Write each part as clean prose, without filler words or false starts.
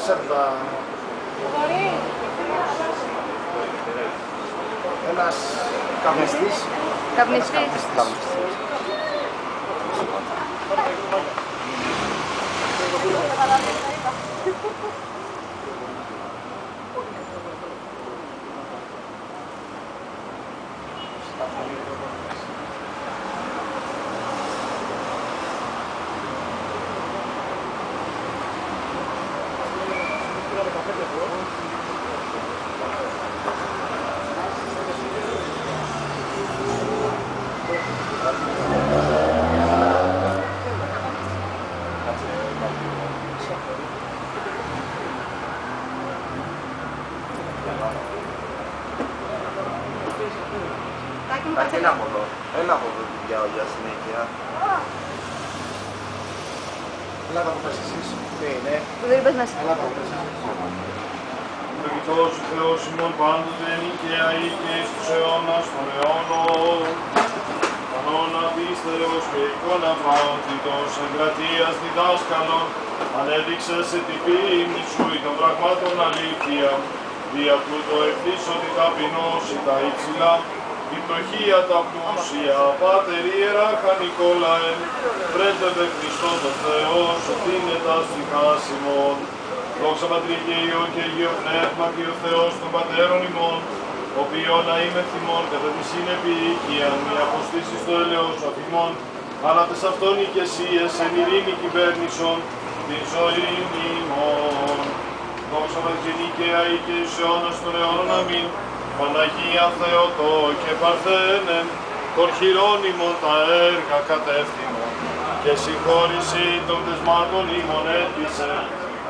ψεύδα. Ένας καπνιστής. Καπνιστής. Έλα από εδώ. Έλα από εδώ για συνέχεια. Έλα από πες εσείς. Τι είναι. Δεν είπες μέσα. Έλα από πες εσείς. Ευλογητός ο Θεός ημών πάντοτε νικαία ή και εις τους αιώνας των αιώνων. Κανόνα πίστεως και εικόνα παότητος εγκρατείας διδάσκαλων, ανέδειξε σε την πίμνη σου ή των πραγμάτων αλήθεια, δια τούτο ευθύς ότι ταπεινώσει τα υψηλά, η πτωχία τα πλούσια, Πάτερ Ιεράρχα Νικόλαε, πρέτευε Χριστό το Θεό, σωτήνε τα στιχάς ημών. Δόξα Πατρί και Υιό και Αγίο Πνεύμα και ο Θεός των Πατέρων ημών, οποίον να είμαι θυμών κατά τη συνεπιοίκειαν, μη αποστήσεις το έλεος αφημών, αλλά τες αυτόν ηκεσίες εν ειρήνη κυβέρνησον, την ζωή ημών. Δόξα Πατρί και Αγία και εις αιώνας των αιώνων αμήν. Παναγία Θεοτό και Παρθένε, των χειρών ημών τα έργα κατεύθυνον, και συγχώρηση των πτεσμάτων ημών έτησε,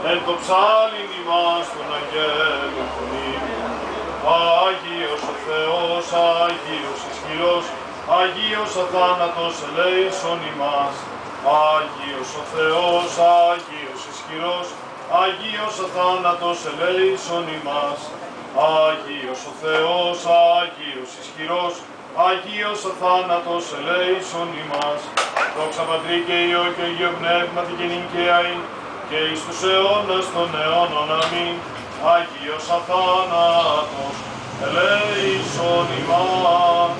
εν το ψάλιν ημάς των αγγέλων φωνήμων. Άγιος ο Θεός, Άγιος ισχυρός, Άγιος αθάνατος ελέησον ημάς. Άγιος ο Θεός, Άγιος ισχυρός, Άγιος αθάνατος ελέησον ημάς. Άγιος ο Θεός, Άγιος ισχυρός, Άγιος αθάνατος ελέησον ημάς. Δόξα Πατρί και Υιό και Αγίο Πνεύματι και νικαίαιν, και εις τους αιώνας των αιώνων αμήν. Άγιος αθάνατος ελέησον ημάς.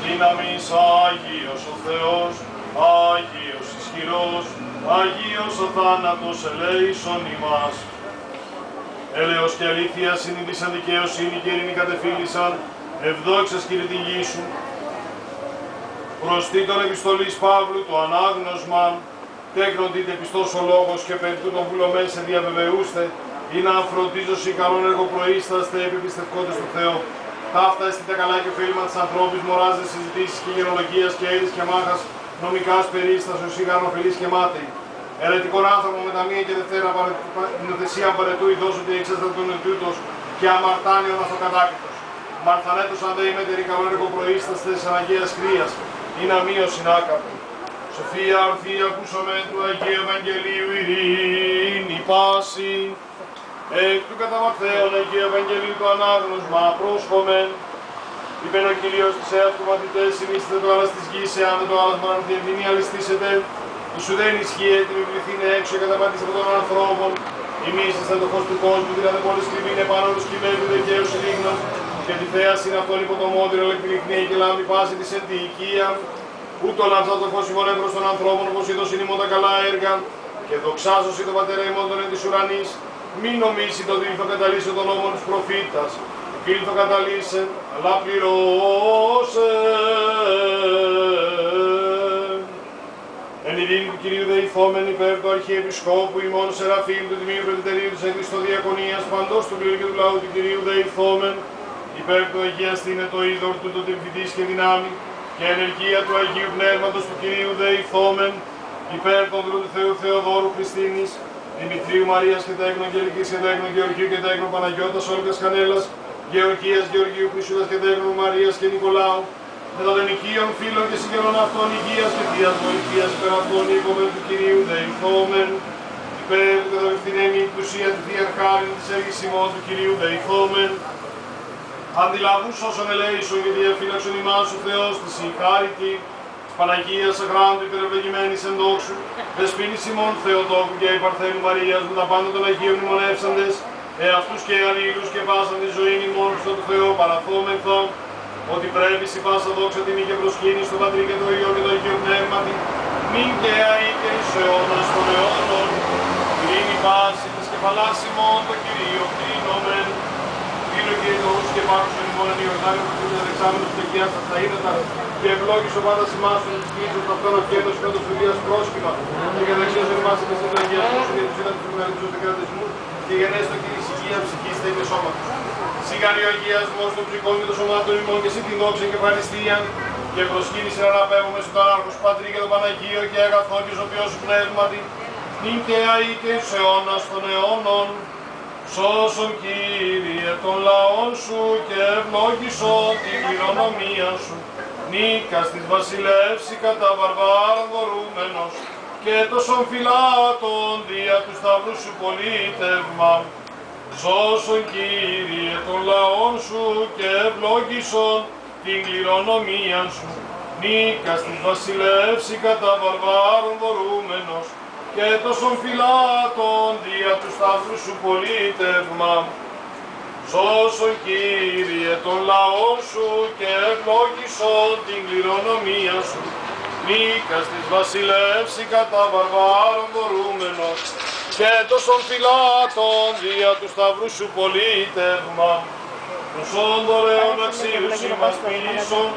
Δύναμις Άγιος ο Θεός, Άγιος ισχυρός, Άγιος αθάνατος ελέησον ημάς. Έλεος και αλήθεια συνείδησαν δικαιοσύνη και ειρήνη κατεφύλησαν, ευδόξας Κύριε τη γη σου. Προστή των επιστολής Παύλου το ανάγνωσμα, τέκνον τίτε πιστός ο λόγος και περί τούτων βουλωμέν σε διαβεβαιούστε, ή να φροντίζωση καλόν έργο προείσταστε επιπιστευκόντες του Θεού. Ταύτα εστί τα καλά και ωφέλιμα της ανθρώπης, μοράζες συζητήσεις και γενολογίας και αίδης και μάχας, νομικάς περίστασος ή γαρνοφιλής και μάταιοι. Ερετικών άνθρωπο με τα μία και δευτέρα νοθεσία παρετού ειδός ότι εξέστατον ετούτος και αμαρτάνιον αυτοκατάκριτος. Μαρθανέτος αν δε ημέτερη καλόν έργο προείσταστε της αναγκαίας κρίας, ή να μείω συνάκαπη. Σοφία ορθή ακούσαμε του Αγίου Ευαγγελίου ειρήνη πάση. Εκ του καταμαχθέων Αγίου Ευαγγελίου το ανάγνωσμα πρόσχομεν. Είπεν ο Κύριος της εαυτού μαθητές, συνίστητε το άλλας της γης, εάν δεν το άλλας μαρανθιενθυνή αληστήσετε. Η σου δεν ισχύει έτοιμη πληθύνε έξω και καταπάτης από των ανθρώπων. Εμείς είστε το φως του κόσμου, δηλαδή πόλης κλειβή είναι πάνω τους κυβέρνου δικαίους ήλιγνος. Και τη θέα είναι αυτόν υπό το μόντυρο, ελεκτρικνύει και λάμβει πάση της εν τη οικία. Ούτω λάμψα το φως ημών εμπρός των ανθρώπων, όπως είδος είναι ημών τα καλά έργα. Και δοξάζωση το πατέρα ημών των εν της ουρανής. Μη νομίσει το δίλθο καταλύσε τον νόμο της προφήτας. Δίλθο καταλύσε, αλλά πληρώσε. Εν ειρήνη του Κυρίου δεηθόμεν υπέρ του Αρχιεπισκόπου ημών Σεραφείμ του Τιμίου Πρεσβυτερίου της Εκκληστό Διακονίας παντός του πλήρου και του λαού του Κυρίου δεηθόμεν υπέρ του Αγιαστήνε το είδωρ του το τεμφυτής και δυνάμει και ενεργεία του Αγίου Πνεύματος του Κυρίου δεηθόμεν υπέρ των δρού του Θεού Θεοδόρου Χριστίνης, Δημητρίου Μαρίας και τα έγνων Αγγελικής και τα έγνων Γεωργίου και τα έγνων Παναγιώτας Όλγας Κανέλας, Γεωργίας Γεωργίου Χρυσούδας και τα έγνων Μαρίας και Νικολάου, με των ενοικίων φίλων και συγγενών αυτών υγείας και θείας βοηθείας υπέρ αυτών οίκομεν του Κυρίου δεηθόμεν, υπέρ του καταπευθυνέμι εκκλησία τη Θεία Χάριν της έργης ημών του Κυρίου δεηθόμεν, αντιλαβούς όσων ελέησον και διαφύλαξον ημάς ο Θεός της η χάριτη, Παναγίας Αχράντου υπερευλογημένης εν δόξου, δεσποίνης ημών Θεοτόκου και η Παρθένου Μαρίας με τα πάντα των Αγίων μνημονεύσαντες, εαυτούς και αλλήλους και πάσαν τη ζωή ημών στον Θεό παραθόμεθα, ότι πρέπει η πάσα δόξα τιμή και προσκύνη στον Πατρί και το Υιό και το Αγίο Πνεύματι, μην και αεί και εις αιώνας των αιώνων, κρίνει πάση της κεφαλάς ημών το Κυρίο κρίνομεν. Φίλο και ειδωούς και πάκουσον ημών εν Ιορδάνη που τούτες δεξάμενος και κοιάσας τα ύδατα και ευλόγησε ο πάντας ημάς των Κύριους αυτών οκέντος και όντως φιλίας πρόσχημα και για δεξίως εν ημάς και στην αγιασμούς και τους είδατους του μεγαλύτερους δικρατισμούς και γεννές το Κύριε ησυχία ψυχής τε και σώματος. Σιγάρει ο αγιασμός των ψυχών και των σωμάτων ημών και εσύ την δόξα και ευχαριστία και προσκύνησε να αναπέμπουμε στον Άρχος Πατρί και τον Παναγίο και αγαθό και ζωπιό σου πνεύματι, νυν και αεί και εις αιώνας των αιώνων. Σώσον Κύριε των λαών σου και ευλόγησον την κληρονομία σου. Νίκας της βασιλεύση κατά βαρβάρων δωρούμενος και τόσων φυλάτων δια του σταυρού σου πολίτευμα. Σώσον Κύριε των λαών σου και ευλόγησον την κληρονομία σου. Νίκας της βασιλεύση κατά βαρβάρων δωρούμενος και τόσων φυλάτων δια του σταυρού σου πολίτευμα. Σώσον Κύριε των λαών σου και ευλόγησον την κληρονομία σου. Νίκας της βασιλεύση κατά βαρβάρων δωρούμενος και τόσων φυλάτων δια του σταυρού σου πολίτευμα. Προσόν δωρεών αξίους ημάς πείσον,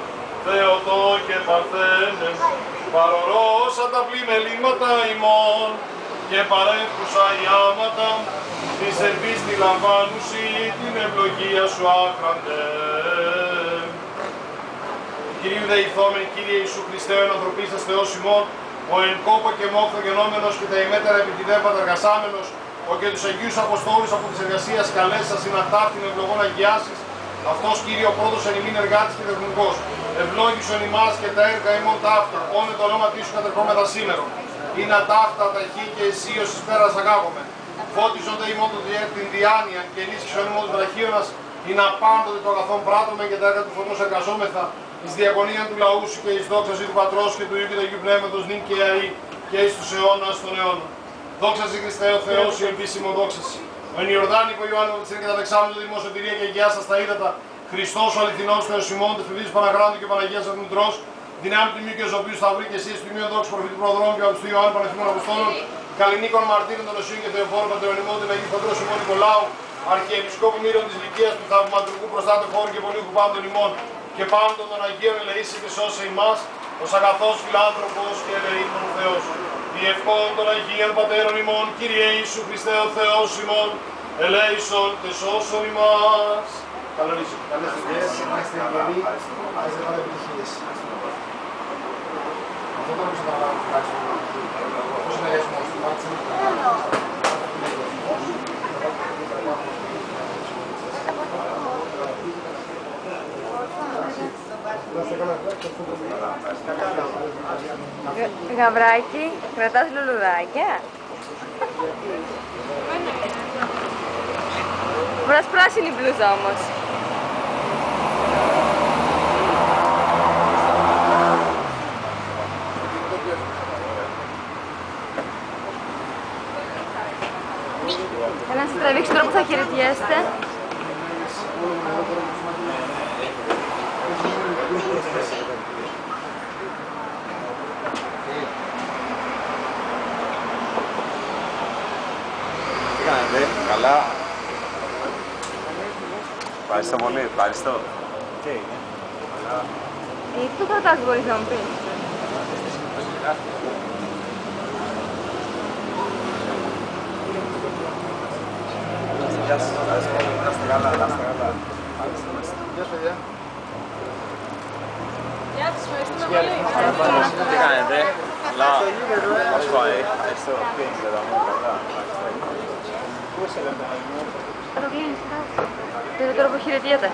Θεοτό και Παρθένε, παρορώσα τα πλημελήματα ημών και παρέχουσα ιάματα, της ελπίς τη λαμβάνουσι την ευλογία σου άχραντε. Κυρίου δεηθόμεν, Κύριε Ιησού Χριστέ, ο ενανθρωπίστας Θεός ημών, ο εν κόπο και μόχθο γενόμενος και τα ημέτερα επιτιδεύματα εργασάμενος, ο και τους Αγίους Αποστόλους από της εργασίας καλέσας συνατάφτην ευλογών αγιάσεις, αυτός Κύριε ο πρώτος εν ημίν εργάτης και τεχνικός, ευλόγησον ημάς και τα έργα ημών ταύτα, όνε το ονόματί σου κατερχόμεθα σήμερα. Είναι ταύτα τα χή και εσύ ως εις πέρας αγάπομαι. Φώτισον τε ημών την διάνοια και ενίσχυσον ημών του βραχίωνας, είναι απάντοτε το αγαθόν πράττουμε και τα έργα του φωτός εργαζόμεθα, εις διακονία του λαού σου και εις δόξαση του Πατρός και του Υιού και του Αγίου Πνεύματος νυν και αεί και εις τους αιώνας των αιώνων. Δόξα σε Χριστέ ο Θεός, η ελπίσιμο δόξαση. Ο εν Ιορδάνη που Ιωάννη Βαπτιστήρη και τα δεξάμενο του δημοσιοτηρία και γεια σας τα ύδατα, Χριστός ο αληθινός Θεός ημών, της Φυλής Παναγράντου και Παναγίας Αθμητρός, δυνάμει του Μίου και Ζωπίου Σταυρή και εσείς του Μίου Δόξου Προφήτου Προδρόμου και από του Ιωάννου Πανεφήμων Αποστόλων, Καλλινίκων Μαρτύρων των Οσίων και Θεοφόρων Πατεωνημών, την Αγίου Πατρός ημών Νικολάου, Αρχιεπισκόπου Μύρων της Λυκίας του Θαυματουργού Προστάτε χώρου και Πολύχου πάντων ημών και πάντων των Αγίων ελεήσει και σώσε ημάς, ως αγαθός φιλάνθρωπος και ελεήμων Θεός. Διευχών των Αγίων Πατέρων ημών, Κύριε Ιησού Χριστέ ο Θεός ημών, ελέησον και σώσον ημάς. Καλώς ήρθατε. Είμαστε ευγενεί, είστε πάντα επιτυχίες. Αυτό το όπως θα λάβω τουλάχιστον. Πώς είναι αριασμός του, μάτσε. Γαβράκι, κρατάς λουλουδάκια. Βρας πράσινη μπλούζα όμως. Να σας τραβήξει τώρα που θα χαιρετιέστε. Τι κάνετε, καλά. Ευχαριστώ πολύ, ευχαριστώ. Τι είναι, καλά. Γιατί το κρατάς, μπορείς να μου πεις. Γεια σας, ευχαριστώ πολύ. Να είστε καλά, να είστε καλά. Γεια σας παιδιά. Γεια σας, ευχαριστούμε πολύ. Τι κάνετε, καλά. Πώς πάει, ευχαριστώ. Τι είναι εδώ, καλά. Πώς σε λέτε, Θα το κλείνεις τώρα που χαιρετιέται.